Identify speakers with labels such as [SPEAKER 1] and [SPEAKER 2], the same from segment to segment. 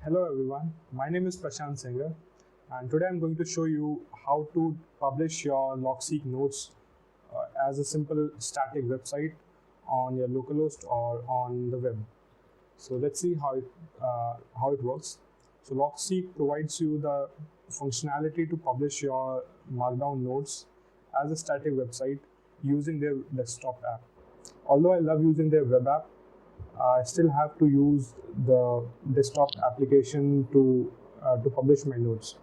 [SPEAKER 1] Hello everyone, my name is Prashant Singer and today I'm going to show you how to publish your LogSeq Notes as a simple static website on your localhost or on the web. So let's see how it works. So LogSeq provides you the functionality to publish your Markdown notes as a static website using their desktop app. Although I love using their web app, I still have to use the desktop application to publish my notes.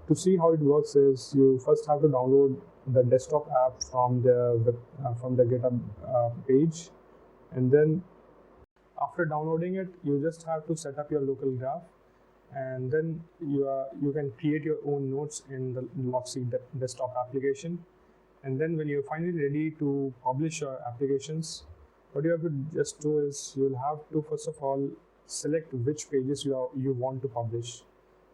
[SPEAKER 1] To see how it works is you first have to download the desktop app from the GitHub page, and then after downloading it, you just have to set up your local graph, and then you can create your own notes in the LogSeq desktop application. And then when you're finally ready to publish your applications, what you have to just do is you'll have to first of all select which pages you want to publish.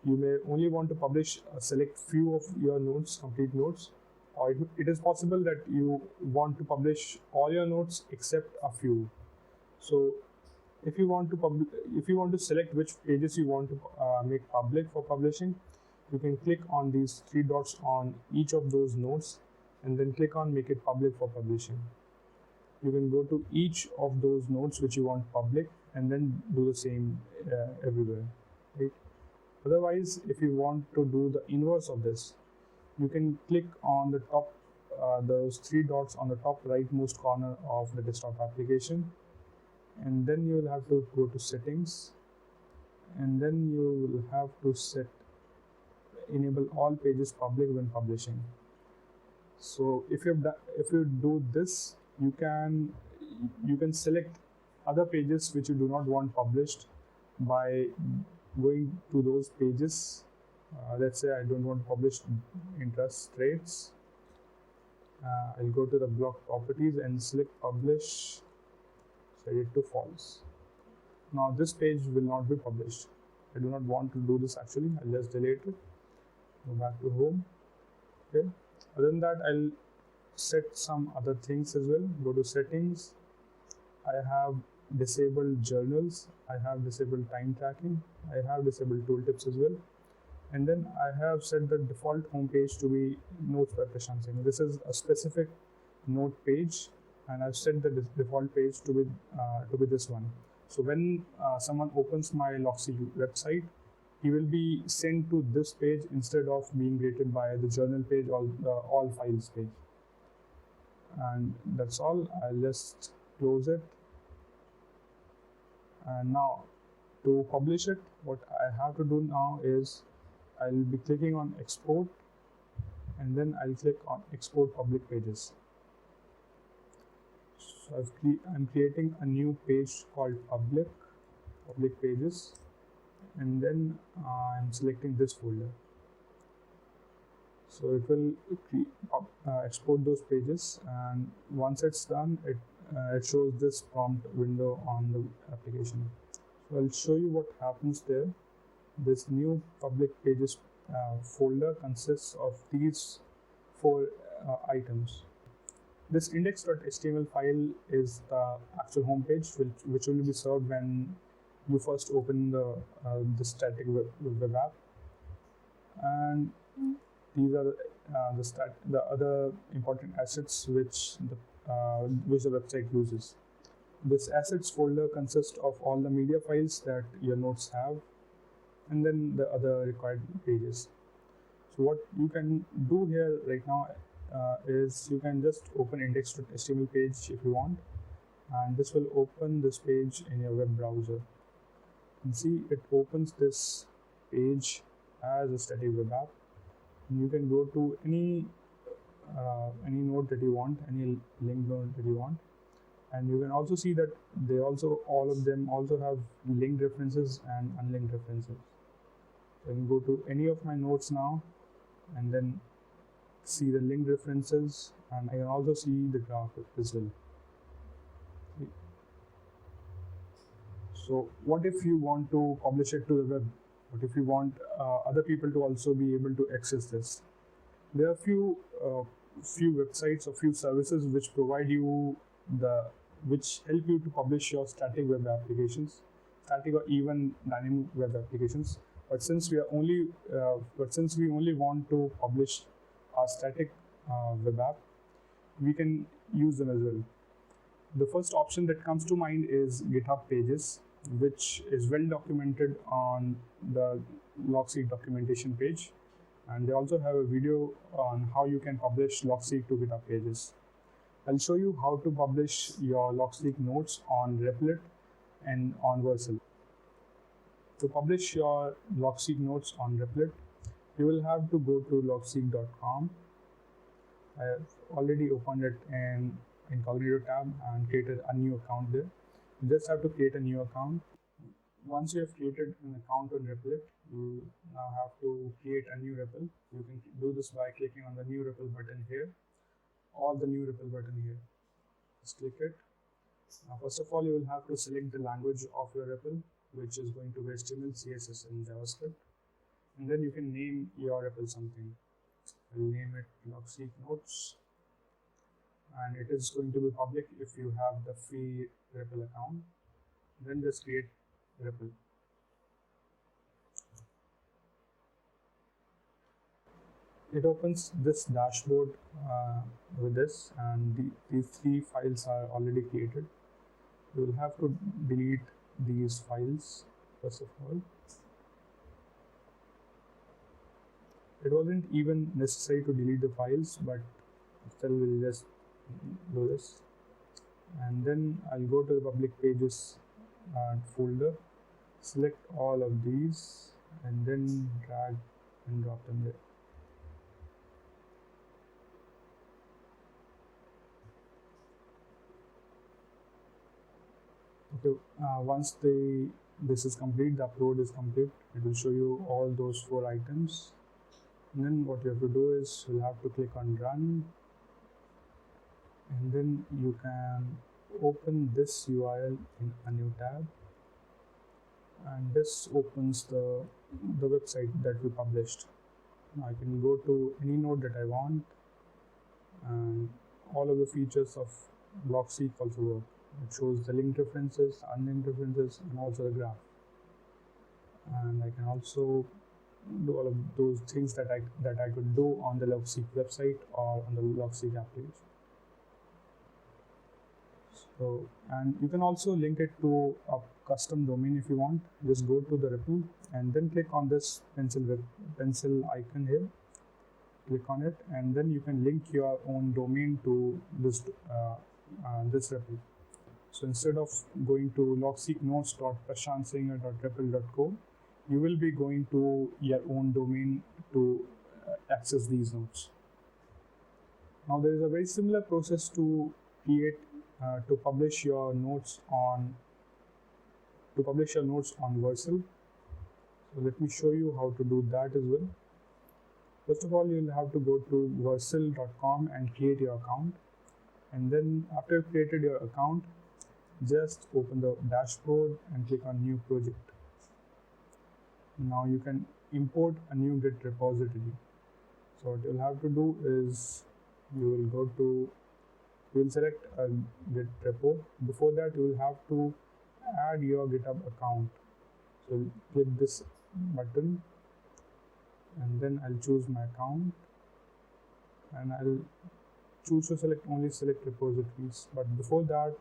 [SPEAKER 1] You may only want to publish a select few of your notes, complete notes, or it is possible that you want to publish all your notes except a few. So if you want to select which pages you want to make public for publishing, you can click on these three dots on each of those notes and then click on make it public for publishing. You can go to each of those notes which you want public and then do the same everywhere, right? Otherwise, if you want to do the inverse of this, you can click on the top, those three dots on the top rightmost corner of the desktop application, and then you will have to go to settings, and then you will have to enable all pages public when publishing. So if you do this, you can select other pages which you do not want published by going to those pages. Let's say I don't want to publish interest rates. I'll go to the block properties and select publish, set it to false. Now this page will not be published. I do not want to do this actually. I'll just delete it. Go back to home. Okay. Other than that, I'll set some other things as well. Go to settings. I have disabled journals. I have disabled time tracking. I have disabled tooltips as well. And then I have set the default home page to be Notes by Prashant Singh. This is a specific note page, and I've set the default page to be this one. So when someone opens my LogSeq website, he will be sent to this page instead of being greeted by the journal page or the all files page. And that's all. I'll just close it. And now to publish it, what I have to do now is I'll be clicking on export, and then I'll click on export public pages. So I'm creating a new page called public pages, and then I'm selecting this folder. So it will export those pages, and once it's done, it shows this prompt window on the application. So I'll show you what happens there. This new public pages folder consists of these four items. This index.html file is the actual home page, which will be served when you first open the static web app, and these are the other important assets which the website uses. This assets folder consists of all the media files that your notes have, and then the other required pages. So what you can do here right now is you can just open index.html page if you want, and this will open this page in your web browser. And see, it opens this page as a static web app, and you can go to any node that you want, any link node that you want, and you can also see that all of them also have linked references and unlinked references. So I can go to any of my nodes now and then see the linked references, and I can also see the graph as well. So what if you want to publish it to the web? What if you want other people to also be able to access this? There are few websites or few services which provide you which help you to publish your static web applications. static or even dynamic web applications. But since we only want to publish a static web app, we can use them as well. The first option that comes to mind is GitHub Pages, which is well documented on the LogSeq documentation page. And they also have a video on how you can publish LogSeq to GitHub Pages. I'll show you how to publish your LogSeq notes on Replit and on Vercel. To publish your LogSeq notes on Replit, you will have to go to logseq.com. I have already opened it in incognito tab and created a new account there. You just have to create a new account. Once you have created an account on Replit, you now have to create a new REPL. You can do this by clicking on the new REPL button here or the new REPL button here. Just click it. Now, first of all, you will have to select the language of your REPL, which is going to be HTML, CSS, and JavaScript. And then you can name your REPL something. I'll name it LogSeq Notes. And it is going to be public if you have the free REPL account. Then just create REPL. It opens this dashboard with this, and these three files are already created. You will have to delete these files first of all. It wasn't even necessary to delete the files, but still we'll just do this. And then I'll go to the public pages folder, select all of these, and then drag and drop them there. Okay, once this is complete, the upload is complete, it will show you all those 4 items. And then what you have to do is you'll have to click on run, and then you can open this URL in a new tab, and this opens the website that we published. Now I can go to any node that I want, and all of the features of LogSeq also work. It shows the linked references, unlinked references, and also the graph. And I can also do all of those things that I could do on the LogSeq website or on the LogSeq app page. So, and you can also link it to a custom domain if you want. Just go to the REPL and then click on this pencil icon here. Click on it, and then you can link your own domain to this REPL. So instead of going to logseqnotes.prashantsengar.repl.co, you will be going to your own domain to access these notes. Now there is a very similar process to publish your notes on Vercel. So let me show you how to do that as well. First of all, you will have to go to vercel.com and create your account. And then after you've created your account, just open the dashboard and click on new project. Now you can import a new Git repository. So what you'll have to do is you will select a Git repo. Before that, you will have to add your GitHub account. So click this button, and then I'll choose my account, and I'll choose to select repositories. But before that,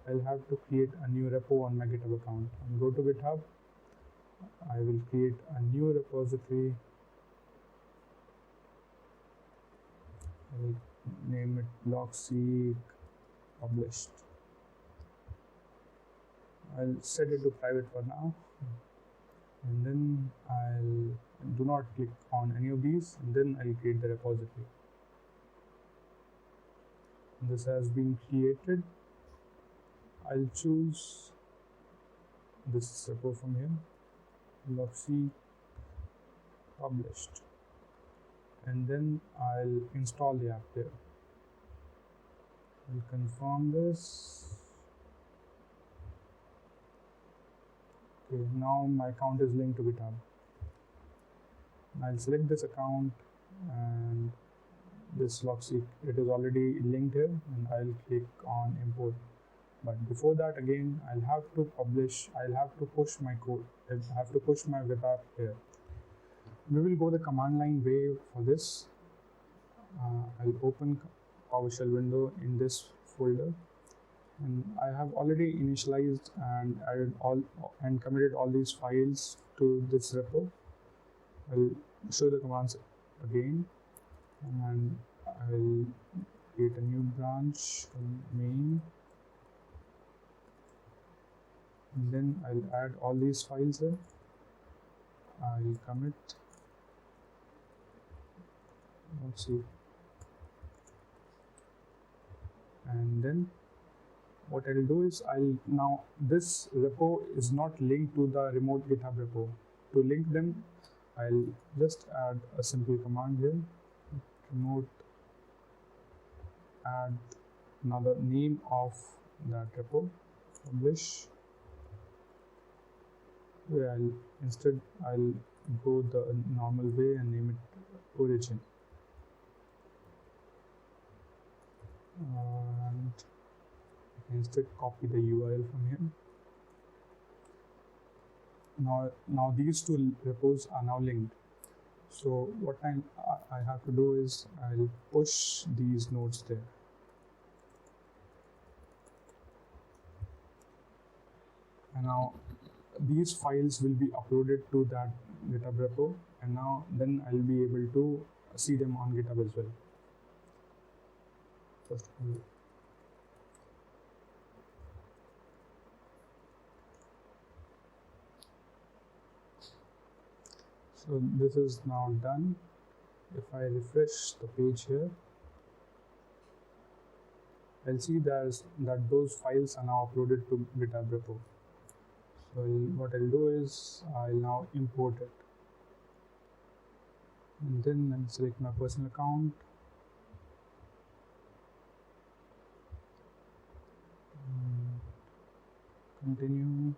[SPEAKER 1] I'll have to create a new repo on my GitHub account. I'll go to GitHub. I will create a new repository. I will name it LogSeq published. I'll set it to private for now, and then I'll do not click on any of these, and then I'll create the repository. This has been created. I'll choose this repo from here, LogSeq published, and then I'll install the app there. I'll confirm this. Okay, now my account is linked to GitHub. I'll select this account and this LogSeq. It is already linked here, and I'll click on import. But before that, again, I'll have to push my code, I'll have to push my web app here. We will go the command line way for this. I'll open PowerShell window in this folder, and I have already initialized and added all and committed all these files to this repo. I'll show the commands again, and I'll create a new branch main, and then I'll add all these files here. I'll commit. Let's see. And then what I'll do is now this repo is not linked to the remote GitHub repo. To link them, I'll just add a simple command here, remote add another name of that repo, publish, where I'll go the normal way and name it origin. And instead copy the URL from here. Now these two repos are now linked. So what I have to do is I'll push these nodes there. And now these files will be uploaded to that GitHub repo, and then I'll be able to see them on GitHub as well. First of all, so this is now done. If I refresh the page here, I'll see that those files are now uploaded to GitHub repo. So what I'll do is I'll now import it, and then I'll select my personal account. Continue,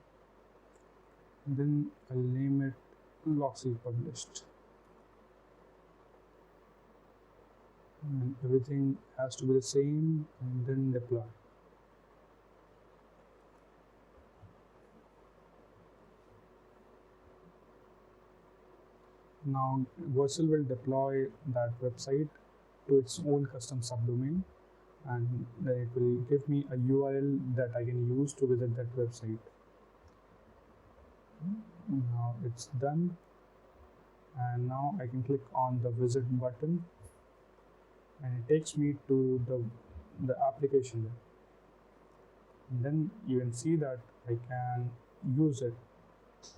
[SPEAKER 1] and then I'll name it LogSeq published, and everything has to be the same, and then deploy. Now Vercel will deploy that website to its own custom subdomain, and then it will give me a URL that I can use to visit that website. Now it's done, and now I can click on the visit button, and it takes me to the application there. And then you can see that I can use it.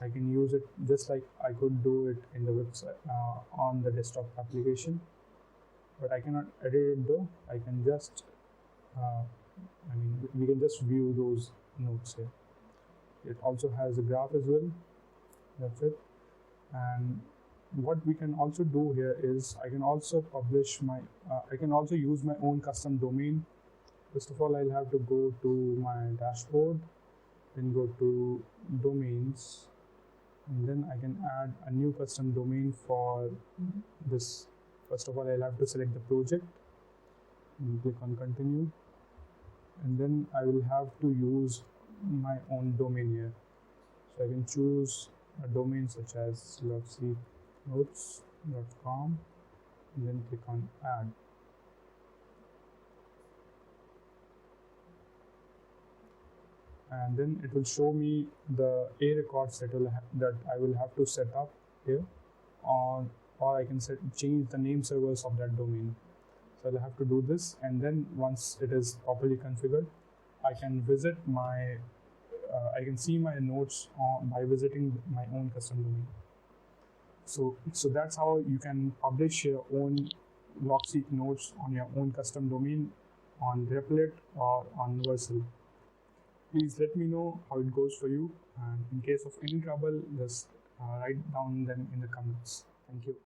[SPEAKER 1] I can use it just like I could do it in the website on the desktop application, but I cannot edit it though. I can just we can just view those notes here. It also has a graph as well. That's it. And what we can also do here is I can also publish I can also use my own custom domain. First of all, I'll have to go to my dashboard, then go to domains, and then I can add a new custom domain for this. First of all, I'll have to select the project and click on continue, and then I will have to use my own domain here. So I can choose a domain such as LogSeqNotes.com, and then click on add. And then it will show me the A records that I will have to set up here, or I can change the name servers of that domain. So I'll have to do this, and then once it is properly configured, I can visit I can see my notes by visiting my own custom domain. So that's how you can publish your own LogSeq notes on your own custom domain on Replit or on Vercel. Please let me know how it goes for you, and in case of any trouble, just write down them in the comments. Thank you.